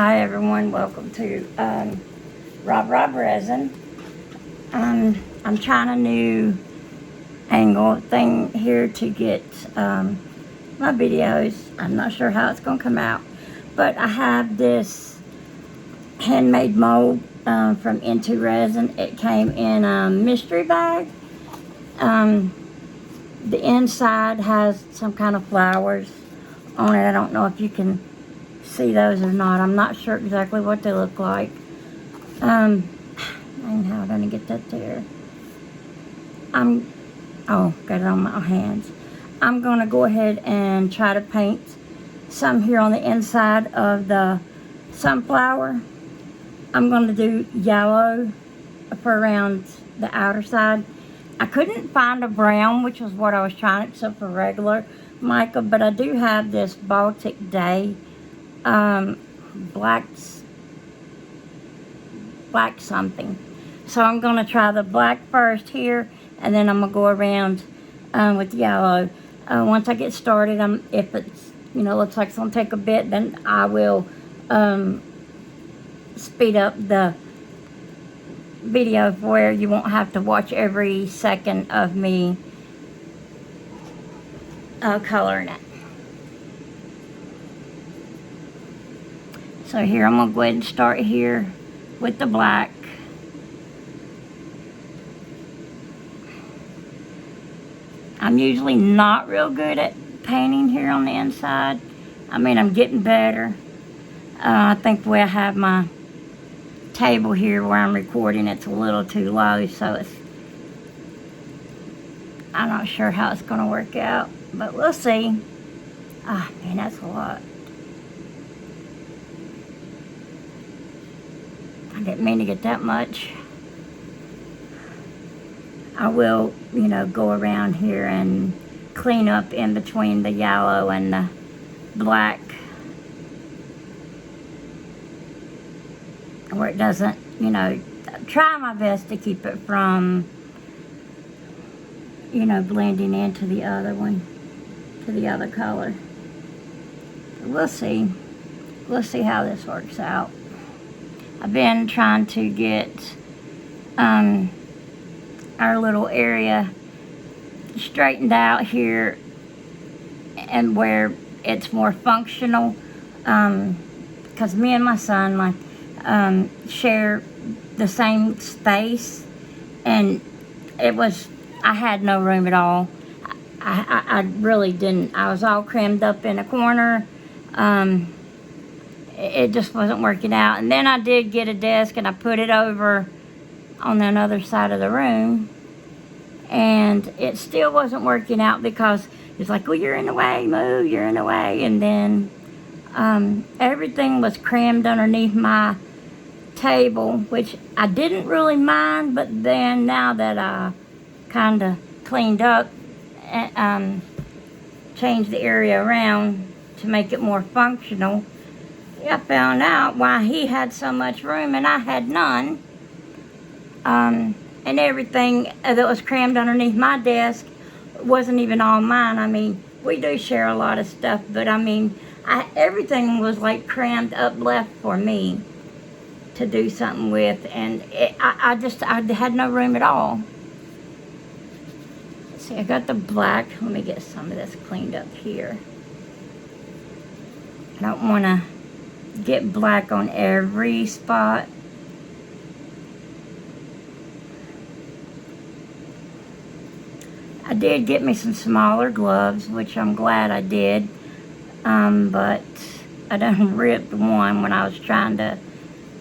Hi everyone, welcome to Rob Resin. I'm trying a new angle thing here to get my videos. I'm not sure how it's going to come out, but I have this handmade mold from IntoResin. It came in a mystery bag. The inside has some kind of flowers on it. I don't know if you can see those or not. I'm not sure exactly what they look like. And how am I going to get that there? Got it on my hands. I'm going to go ahead and try to paint some here on the inside of the sunflower. I'm going to do yellow for around the outer side. I couldn't find a brown, which was what I was trying, except for regular mica, but I do have this Baltic Day black something. So I'm going to try the black first here, and then I'm going to go around with yellow. Once I get started, if it's, looks like it's going to take a bit, then I will speed up the video where you won't have to watch every second of me coloring it. So here I'm going to go ahead and start here with the black. I'm usually not real good at painting here on the inside. I mean, I'm getting better. I think the way I have my table here where I'm recording, it's a little too low, so I'm not sure how it's going to work out, but we'll see. Man, that's a lot. I didn't mean to get that much. I will, go around here and clean up in between the yellow and the black, where it doesn't, try my best to keep it from, blending into the other one, to the other color. We'll see. We'll see how this works out. I've been trying to get our little area straightened out here and where it's more functional, because me and my son share the same space, and I had no room at all. I really didn't. I was all crammed up in a corner. It just wasn't working out. And then I did get a desk and I put it over on the other side of the room, and it still wasn't working out because it's like, well, you're in the way, move, you're in the way. And then everything was crammed underneath my table, which I didn't really mind, but then now that I kind of cleaned up and changed the area around to make it more functional, I found out why he had so much room and I had none. And everything that was crammed underneath my desk wasn't even all mine. I mean, we do share a lot of stuff, but I mean, everything was like crammed up left for me to do something with, and I had no room at all. Let's see, I got the black. Let me get some of this cleaned up here. I don't want to get black on every spot. I did get me some smaller gloves, which I'm glad I did, but I done ripped one when I was trying to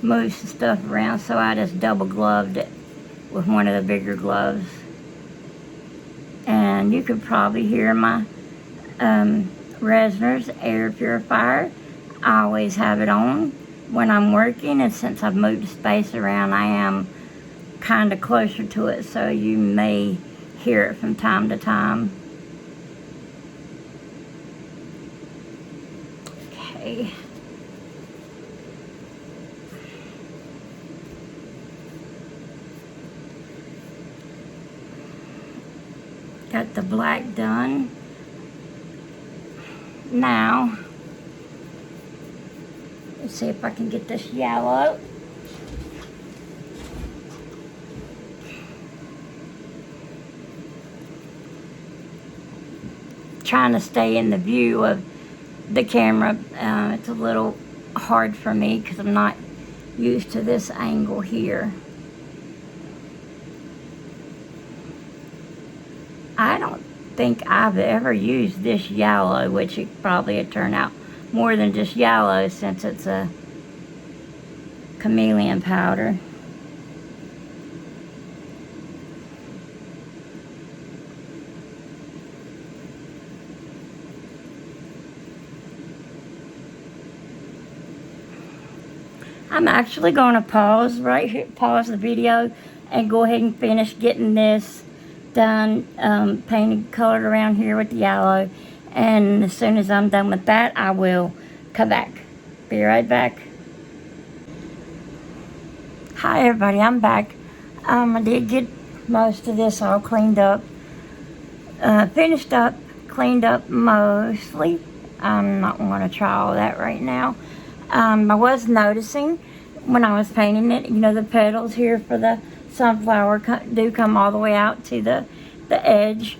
move some stuff around, so I just double gloved it with one of the bigger gloves. And you could probably hear my Resner's air purifier. I always have it on when I'm working, and since I've moved the space around, I am kind of closer to it, so you may hear it from time to time. Okay. Got the black done. Now Let's see if I can get this yellow. Trying to stay in the view of the camera. It's a little hard for me because I'm not used to this angle here. I don't think I've ever used this yellow, which it probably would turn out more than just yellow since it's a chameleon powder. I'm actually going to pause right here, pause the video, and go ahead and finish getting this done, painted, colored around here with the yellow. And as soon as I'm done with that, I will come back. Be right back. Hi everybody, I'm back. I did get most of this all cleaned up, finished up, cleaned up mostly. I'm not going to try all that right now. I was noticing when I was painting it, you know, the petals here for the sunflower do come all the way out to the edge,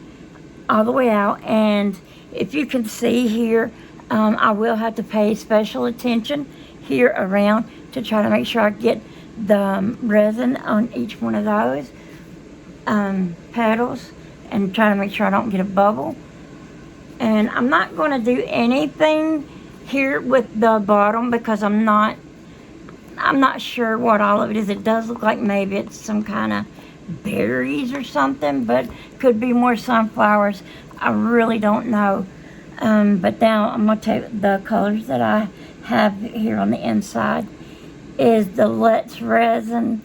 all the way out. And if you can see here, I will have to pay special attention here around to try to make sure I get the resin on each one of those petals and try to make sure I don't get a bubble. And I'm not going to do anything here with the bottom because I'm not sure what all of it is. It does look like maybe it's some kind of berries or something, but could be more sunflowers. I really don't know. But now I'm going to take the colors that I have here on the inside. Is the Let's Resin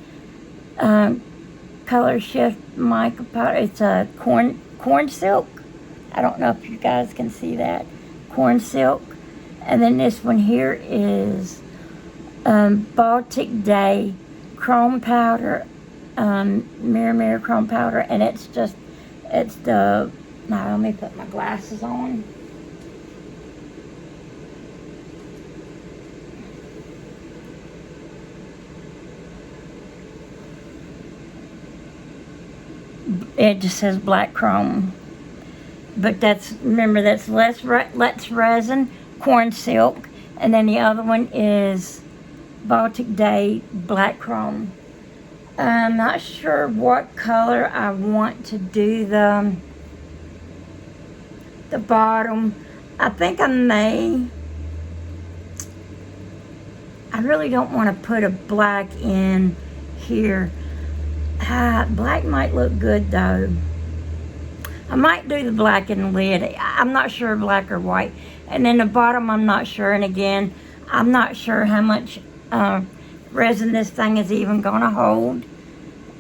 color shift mica powder. It's a corn silk. I don't know if you guys can see that. Corn silk. And then this one here is Baltic Day chrome powder, mirror chrome powder, and it's the, now let me put my glasses on. It just says black chrome, but remember that's Let's Resin corn silk, and then the other one is Baltic Day black chrome. I'm not sure what color I want to do the bottom. I think I really don't want to put a black in here. Black might look good though. I might do the black in the lid. I'm not sure black or white. And then the bottom I'm not sure. And again, I'm not sure how much resin this thing is even going to hold.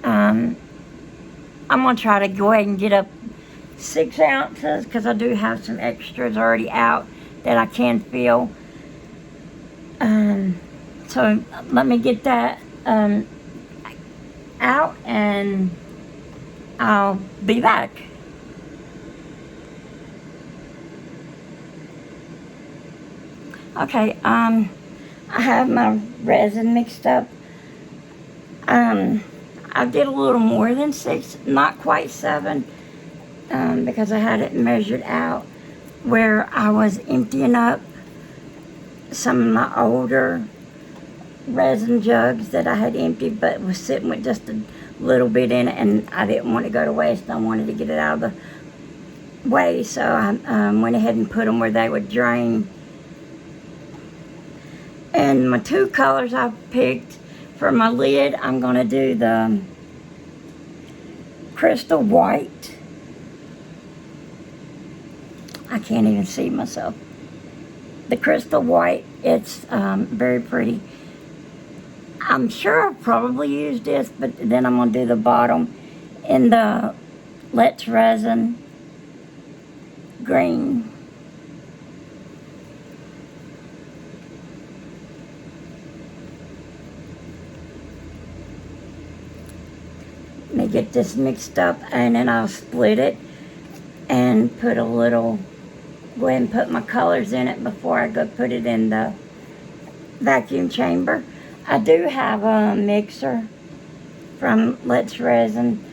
I'm going to try to go ahead and get up 6 ounces because I do have some extras already out that I can fill. So let me get that out and I'll be back. Okay, I have my resin mixed up. I did a little more than 6, not quite 7, because I had it measured out where I was emptying up some of my older resin jugs that I had emptied but was sitting with just a little bit in it, and I didn't want to go to waste. I wanted to get it out of the way, so I went ahead and put them where they would drain. And my 2 colors I've picked for my lid, I'm going to do the crystal white. I can't even see myself. The crystal white, it's very pretty. I'm sure I've probably used this, but then I'm going to do the bottom in the Let's Resin green. Let me get this mixed up and then I'll split it and put a little, go ahead and put my colors in it before I go put it in the vacuum chamber. I do have a mixer from Let's Resin,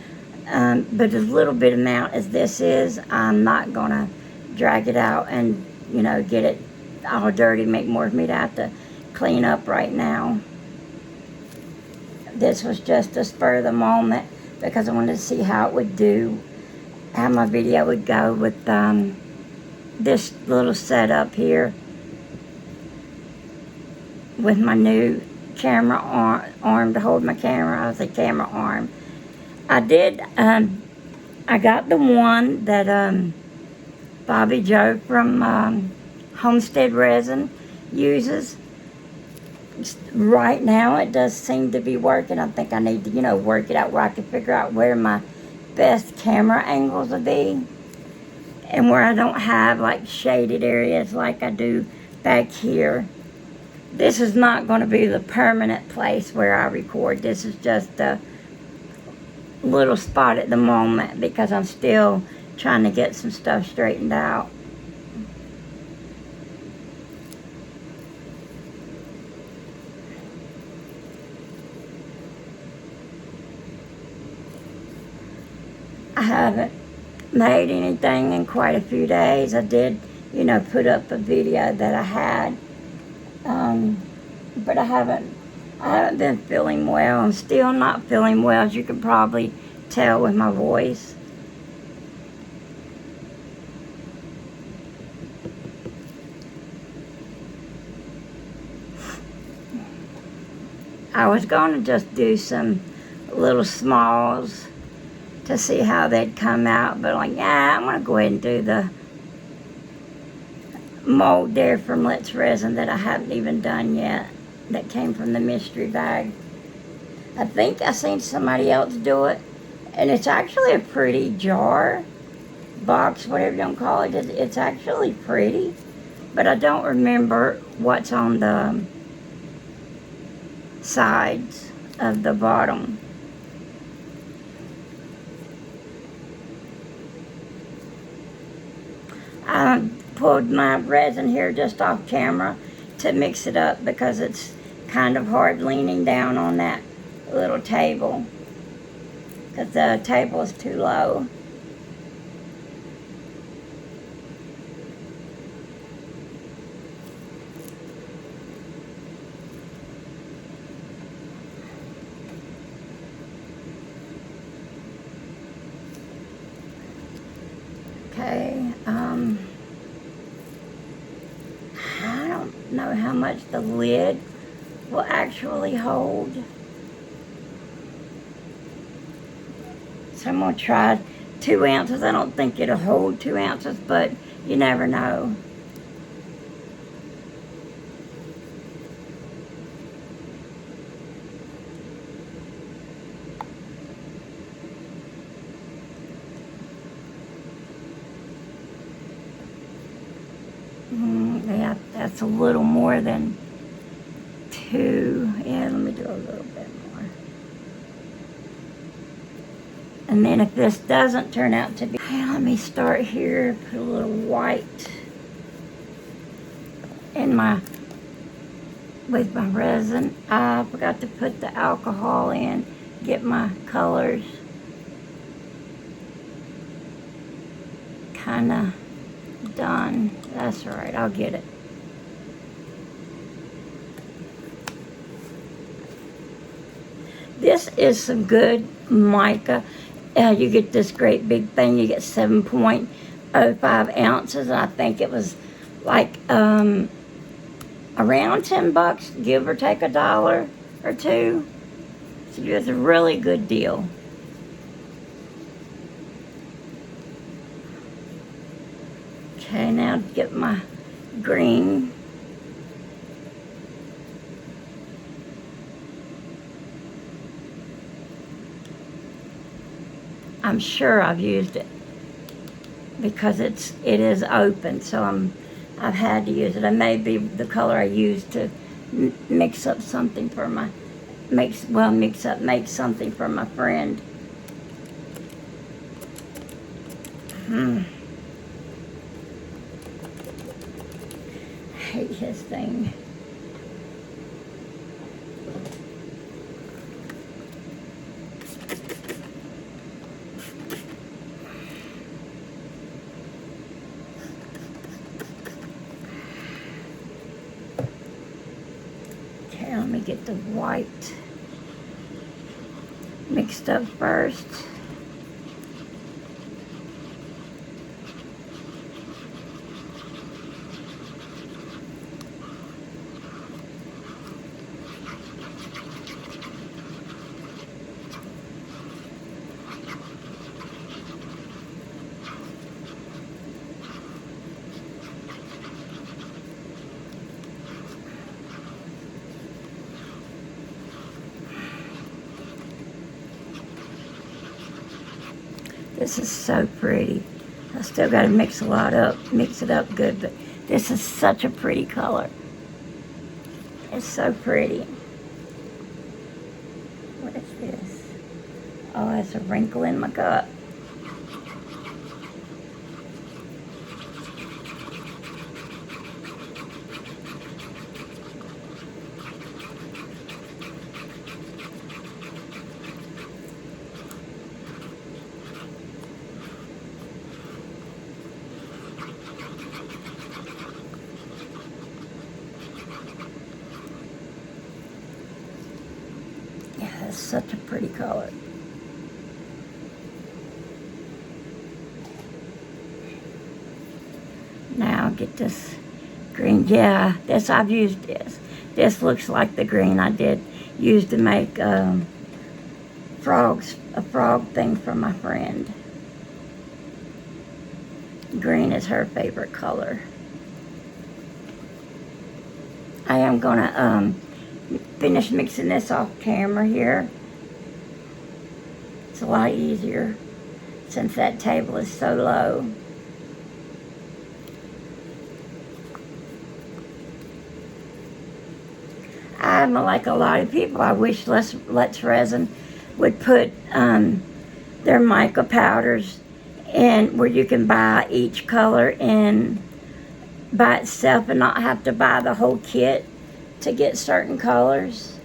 but as little bit amount as this is, I'm not gonna drag it out and, you know, get it all dirty, make more of me to have to clean up right now. This was just a spur of the moment because I wanted to see how it would do, how my video would go with this little setup here with my new camera arm to hold my camera. I was a camera arm. I got the one that Bobby Joe from Homestead Resin uses. Right now it does seem to be working. I think I need to, you know, work it out where I can figure out where my best camera angles will be and where I don't have like shaded areas like I do back here. This is not going to be the permanent place where I record. This is just a little spot at the moment because I'm still trying to get some stuff straightened out. I haven't made anything in quite a few days. I did, you know, put up a video that I had, but I haven't been feeling well. I'm still not feeling well, as you can probably tell with my voice. I was going to just do some little smalls to see how they'd come out, but like, yeah, I'm gonna go ahead and do the mold there from Let's Resin that I haven't even done yet, that came from the mystery bag. I think I seen somebody else do it, and it's actually a pretty jar, box, whatever you don't call it. It's actually pretty, but I don't remember what's on the sides of the bottom. I pulled my resin here just off camera to mix it up because it's kind of hard leaning down on that little table because the table is too low. Okay, I don't know how much the lid will actually hold. So I'm going to try 2 ounces. I don't think it'll hold 2 ounces, but you never know. Yeah, that's a little more than 2. Yeah, let me do a little bit more. And then if this doesn't turn out to be... Hey, let me start here, put a little white in with my resin. I forgot to put the alcohol in, get my colors kind of done. That's all right, I'll get it. This is some good mica. You get this great big thing. You get 7.05 ounces. And I think it was like around $10, give or take $1 or $2. So it's a really good deal. Okay, now get my green. I'm sure I've used it because it is open, so I've had to use it. It may be the color I used to mix up something for my make something for my friend. I hate his thing. me get the white mixed up first. This is so pretty. I still got to mix it up good, but this is such a pretty color. It's so pretty. What is this? Oh, that's a wrinkle in my cup. It's such a pretty color. Now I'll get this green. Yeah, I've used this. This looks like the green I did use to make a frog thing for my friend. Green is her favorite color. I am gonna finish mixing this off camera here. It's a lot easier since that table is so low. I'm like a lot of people. I wish Let's Resin would put their mica powders in where you can buy each color in by itself and not have to buy the whole kit to get certain colors.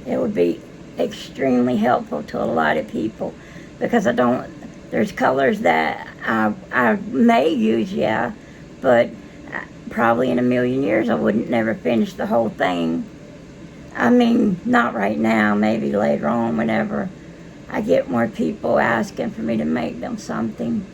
It would be extremely helpful to a lot of people because there's colors that I may use, yeah, but probably in a million years I wouldn't never finish the whole thing. I mean, not right now, maybe later on whenever I get more people asking for me to make them something.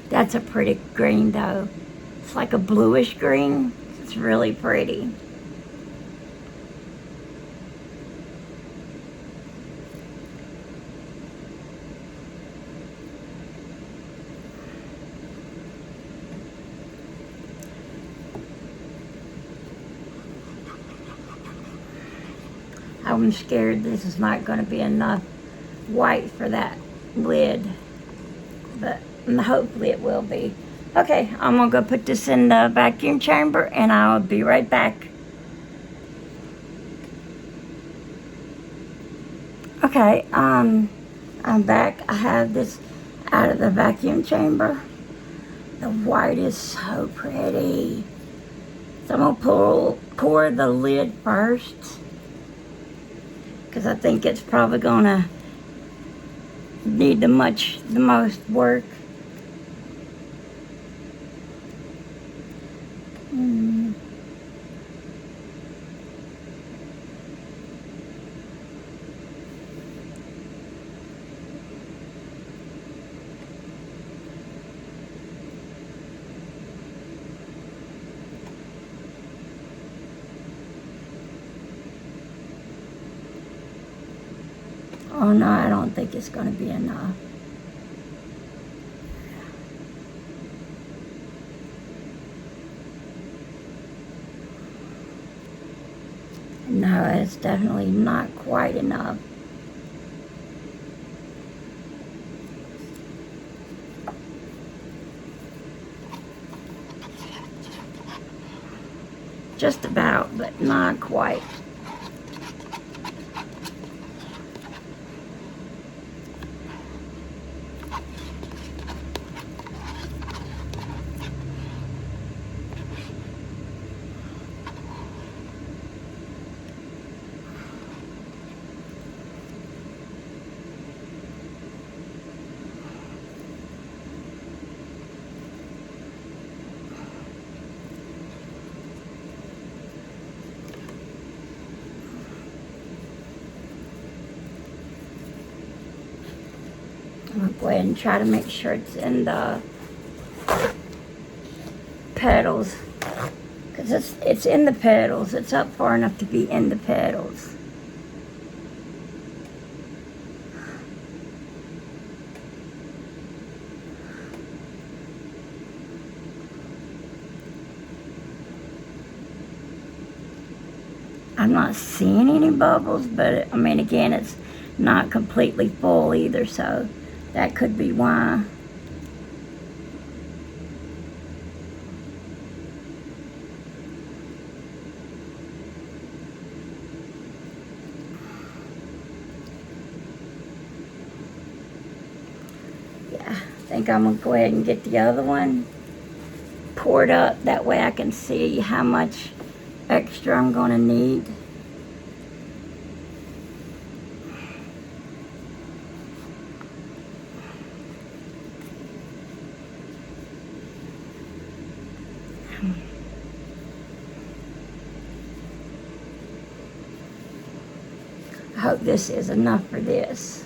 That's a pretty green though. It's like a bluish green. It's really pretty. I'm scared this is not going to be enough white for that lid, but hopefully it will be. Okay, I'm gonna go put this in the vacuum chamber and I'll be right back. Okay, I'm back. I have this out of the vacuum chamber. The white is so pretty. So I'm gonna pour the lid first because I think it's probably gonna need the most work. Oh no, I don't think it's going to be enough. No, it's definitely not quite enough. Just about, but not quite. Go ahead and try to make sure it's in the petals. Because it's in the petals. It's up far enough to be in the petals. I'm not seeing any bubbles, but I mean, again, it's not completely full either, so that could be why. Yeah, I think I'm gonna go ahead and get the other one poured up. That way I can see how much extra I'm gonna need. I hope this is enough for this.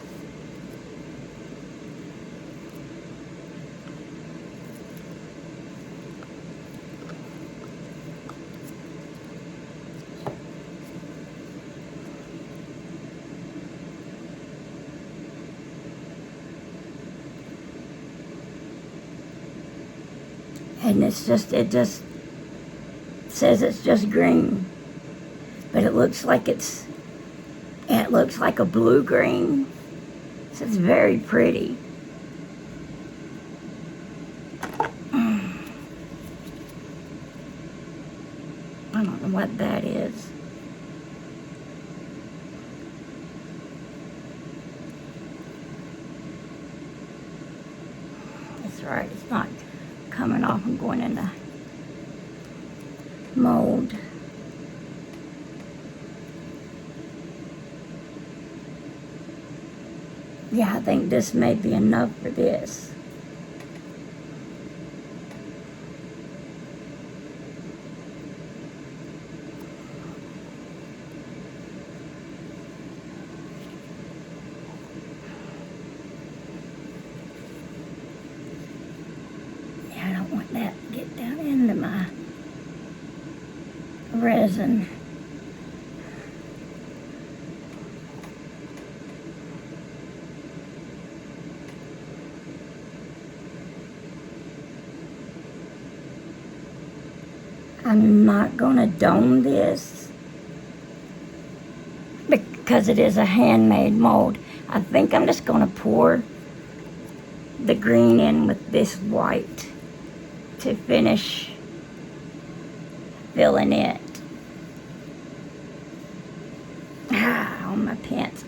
And it just says it's just green, but it looks like it looks like a blue green. So it's very pretty. I don't know what that is. That's right, it's not coming off and going in the mold. Yeah, I think this may be enough for this. Yeah, I don't want that to get down into my resin. I'm not gonna dome this because it is a handmade mold. I think I'm just gonna pour the green in with this white to finish filling it. On my pants.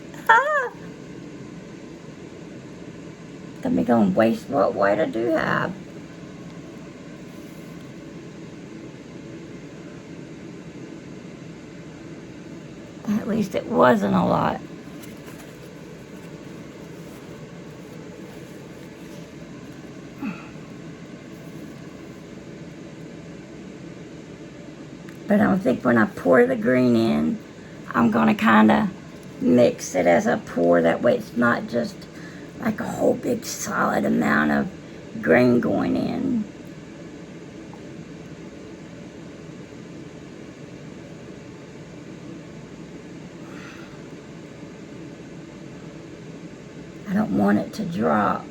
Let me go and waste what white I do have. At least it wasn't a lot. But I think when I pour the green in, I'm gonna kinda mix it as I pour. That way it's not just like a whole big solid amount of green going in. I don't want it to drop.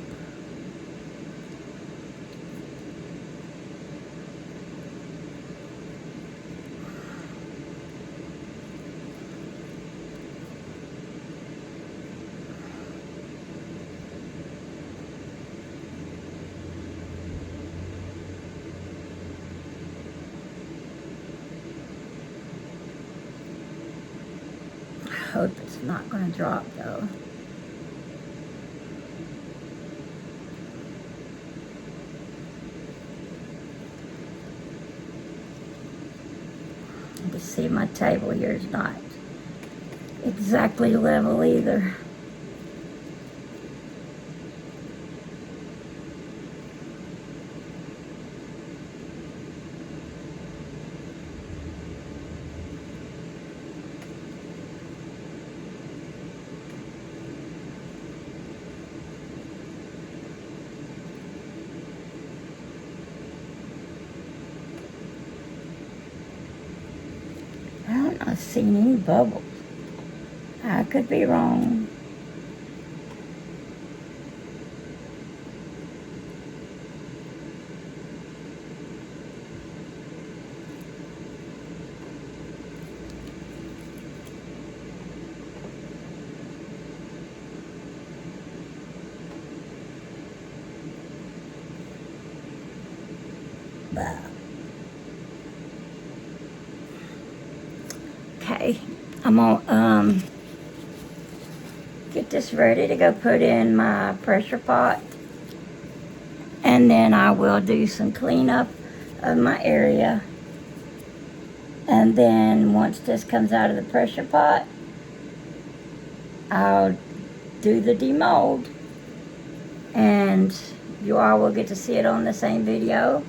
I hope it's not going to drop though. You can see my table here is not exactly level either. not seeing any bubbles. I could be wrong. Okay, I'm gonna get this ready to go put in my pressure pot, and then I will do some cleanup of my area. And then once this comes out of the pressure pot, I'll do the demold, and you all will get to see it on the same video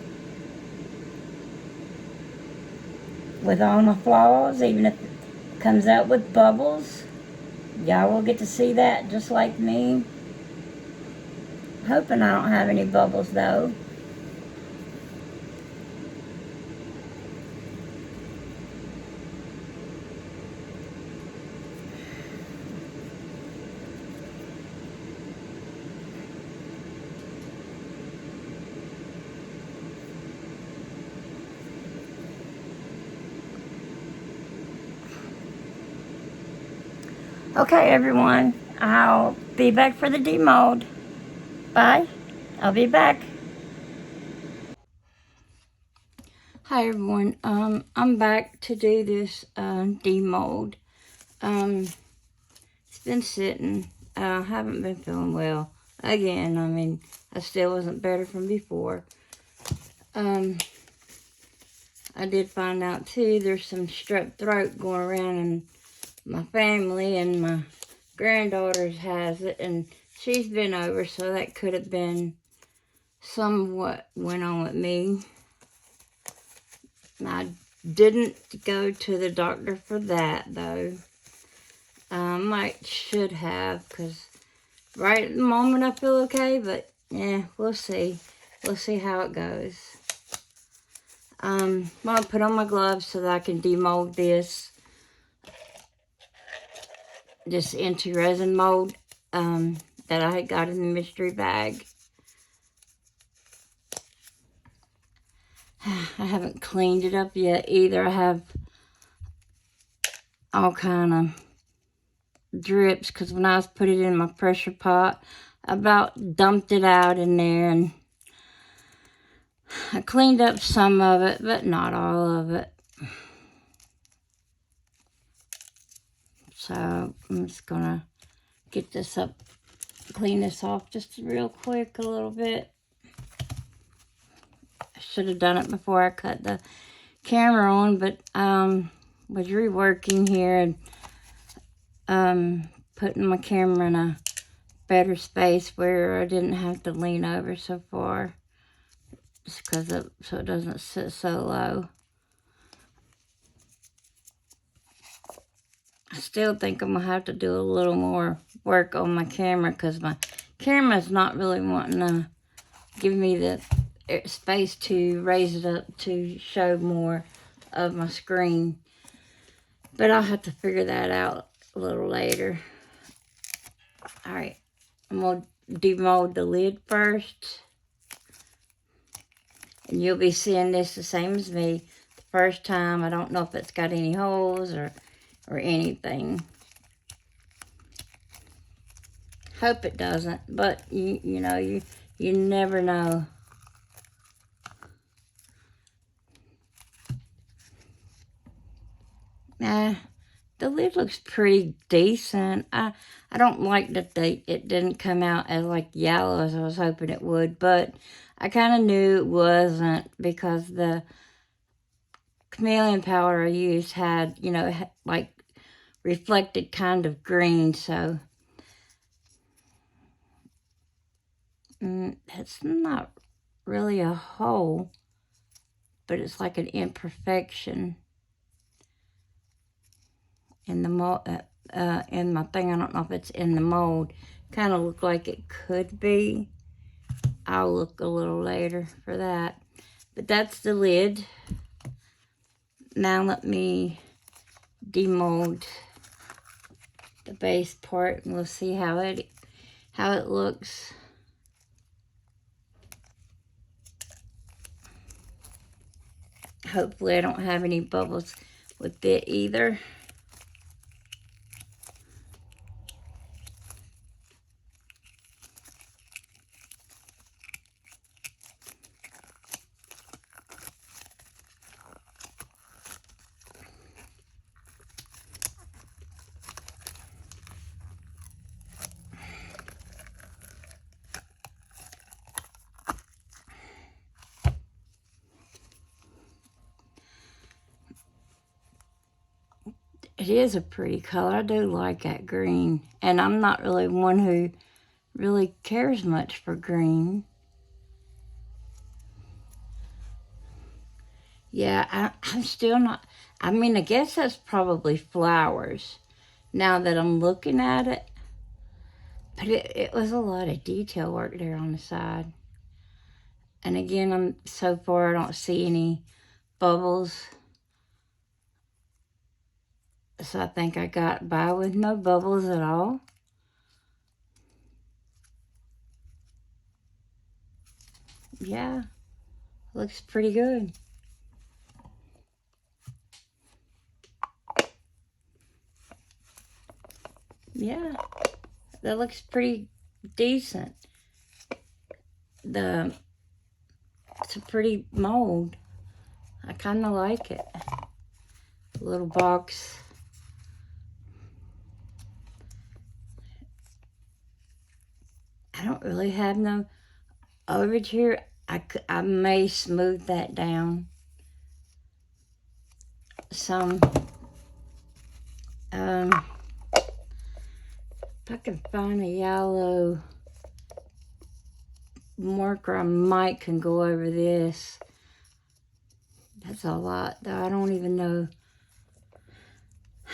with all my flaws. Even if it comes out with bubbles, y'all will get to see that just like me. Hoping I don't have any bubbles though. Okay, everyone, I'll be back for the demold. Bye. I'll be back. Hi, everyone. I'm back to do this demold. It's been sitting. I haven't been feeling well. Again, I mean, I still wasn't better from before. I did find out, too, there's some strep throat going around in my family, and my granddaughter has it, and she's been over, so that could have been somewhat went on with me. I didn't go to the doctor for that, though. Might should have, because right at the moment I feel okay, but yeah, we'll see. We'll see how it goes. I'm going to put on my gloves so that I can demold this IntoResin mold that I had got in the mystery bag. I haven't cleaned it up yet either. I have all kind of drips because when I was putting it in my pressure pot, I about dumped it out in there, and I cleaned up some of it, but not all of it. So I'm just gonna get this up, clean this off just real quick a little bit. I should have done it before I cut the camera on, but was reworking here and putting my camera in a better space where I didn't have to lean over so far, just because so it doesn't sit so low. I still think I'm gonna have to do a little more work on my camera, because my camera's not really wanting to give me the space to raise it up to show more of my screen. But I'll have to figure that out a little later. Alright, I'm going to demold the lid first. And you'll be seeing this the same as me the first time. I don't know if it's got any holes or anything. Hope it doesn't, but you know, you never know. The lid looks pretty decent. I don't like that it didn't come out as like yellow as I was hoping it would, but I kind of knew it wasn't, because the chameleon powder I used had, you know, like reflected kind of green, so it's not really a hole, but it's like an imperfection in the mold, in my thing. I don't know if it's in the mold. Kind of look like it could be. I'll look a little later for that. But that's the lid. Now let me demold the base part, and we'll see how it looks. Hopefully I don't have any bubbles with it either. It is a pretty color. I do like that green. And I'm not really one who really cares much for green. Yeah, I'm still not... I mean, I guess that's probably flowers now that I'm looking at it. But it was a lot of detail work there on the side. And again, so far I don't see any bubbles. So I think I got by with no bubbles at all. Yeah, looks pretty good. Yeah, that looks pretty decent. It's a pretty mold. I kind of like it. Little box. I don't really have no overage here. I may smooth that down some. If I can find a yellow marker, I might can go over this. That's a lot, though. I don't even know.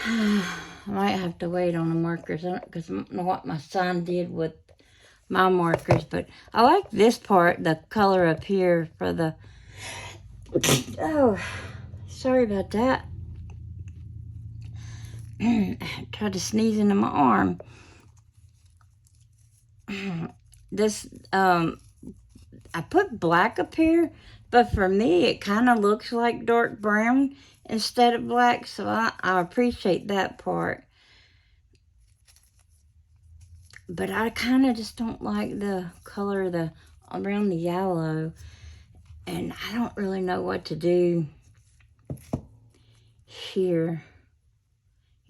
I might have to wait on the markers because I don't know what my son did with my markers, but I like this part, the color up here for the... Oh, sorry about that. Tried to sneeze into my arm. This, I put black up here, but for me, it kind of looks like dark brown instead of black, so I appreciate that part. But I kind of just don't like the color around the yellow, and I don't really know what to do here.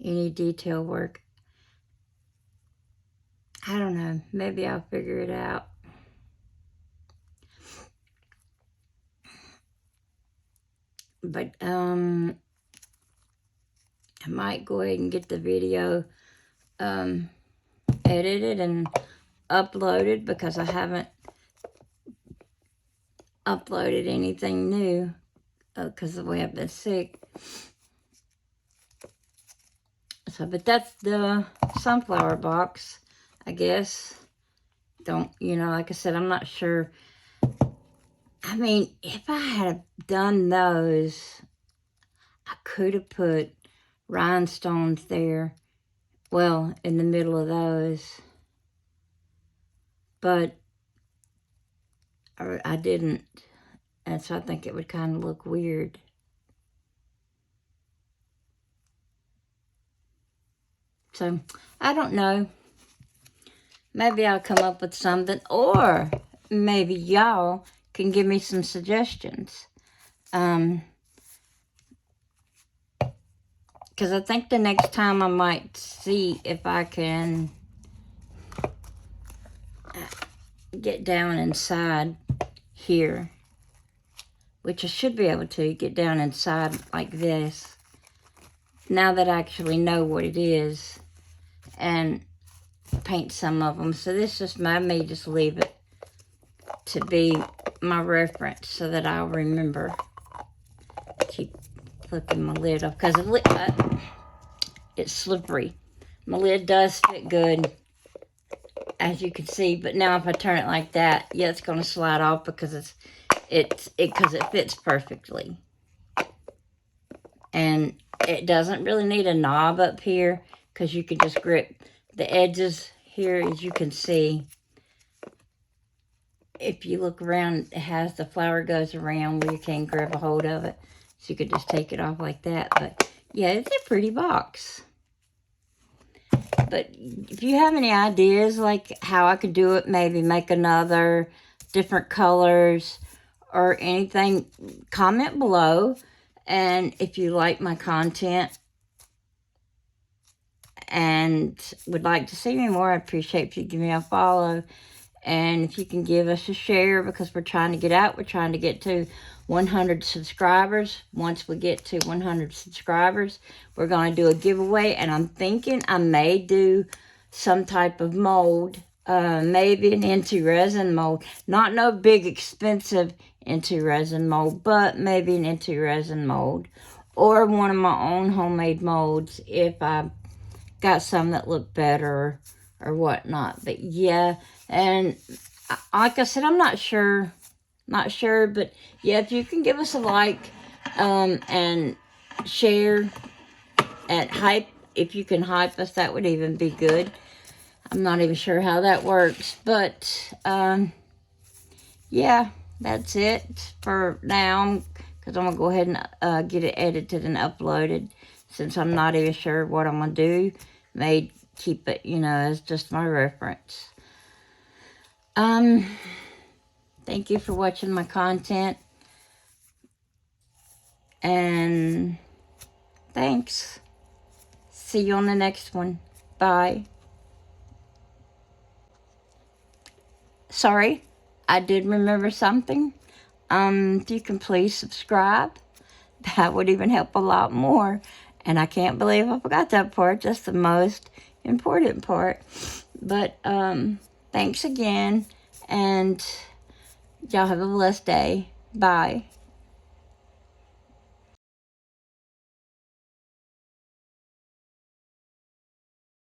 Any detail work. I don't know. Maybe I'll figure it out. But I might go ahead and get the video edited and uploaded, because I haven't uploaded anything new because of the way I've been sick. So, but that's the sunflower box, I guess. Like I said, I'm not sure. I mean, if I had done those, I could have put rhinestones there. Well, in the middle of those. But I didn't. And so I think it would kind of look weird. So, I don't know. Maybe I'll come up with something, or maybe y'all can give me some suggestions. Because I think the next time I might see if I can get down inside here, which I should be able to get down inside like this, now that I actually know what it is, and paint some of them. So this just I may just leave it to be my reference so that I'll remember. Keep flipping my lid off because it's slippery. My lid does fit good, as you can see, but now if I turn it like that, yeah, it's going to slide off because it fits perfectly. And It doesn't really need a knob up here because you can just grip the edges here, as you can see. If you look around, it has the flower goes around where you can grab a hold of it. So you could just take it off like that. But yeah, it's a pretty box. But if you have any ideas like how I could do it, maybe make another, different colors or anything, comment below. And if you like my content and would like to see me more, I appreciate if you give me a follow. And if you can give us a share, because we're trying to get out. We're trying to get to 100 subscribers. Once we get to 100 subscribers, we're going to do a giveaway. And I'm thinking I may do some type of mold. Maybe an IntoResin mold. Not no big expensive IntoResin mold, but maybe an IntoResin mold. Or one of my own homemade molds if I got some that look better or whatnot. But yeah, and like I said, I'm not sure, but yeah, if you can give us a like, and share and hype, if you can hype us, that would even be good. I'm not even sure how that works, but yeah, that's it for now, because I'm gonna go ahead and get it edited and uploaded, since I'm not even sure what I'm gonna do. May keep it, you know, as just my reference. Thank you for watching my content, and thanks. See you on the next one. Bye. Sorry, I did remember something. If you can please subscribe, that would even help a lot more. And I can't believe I forgot that part. That's the most important part. But thanks again, and y'all have a blessed day. Bye.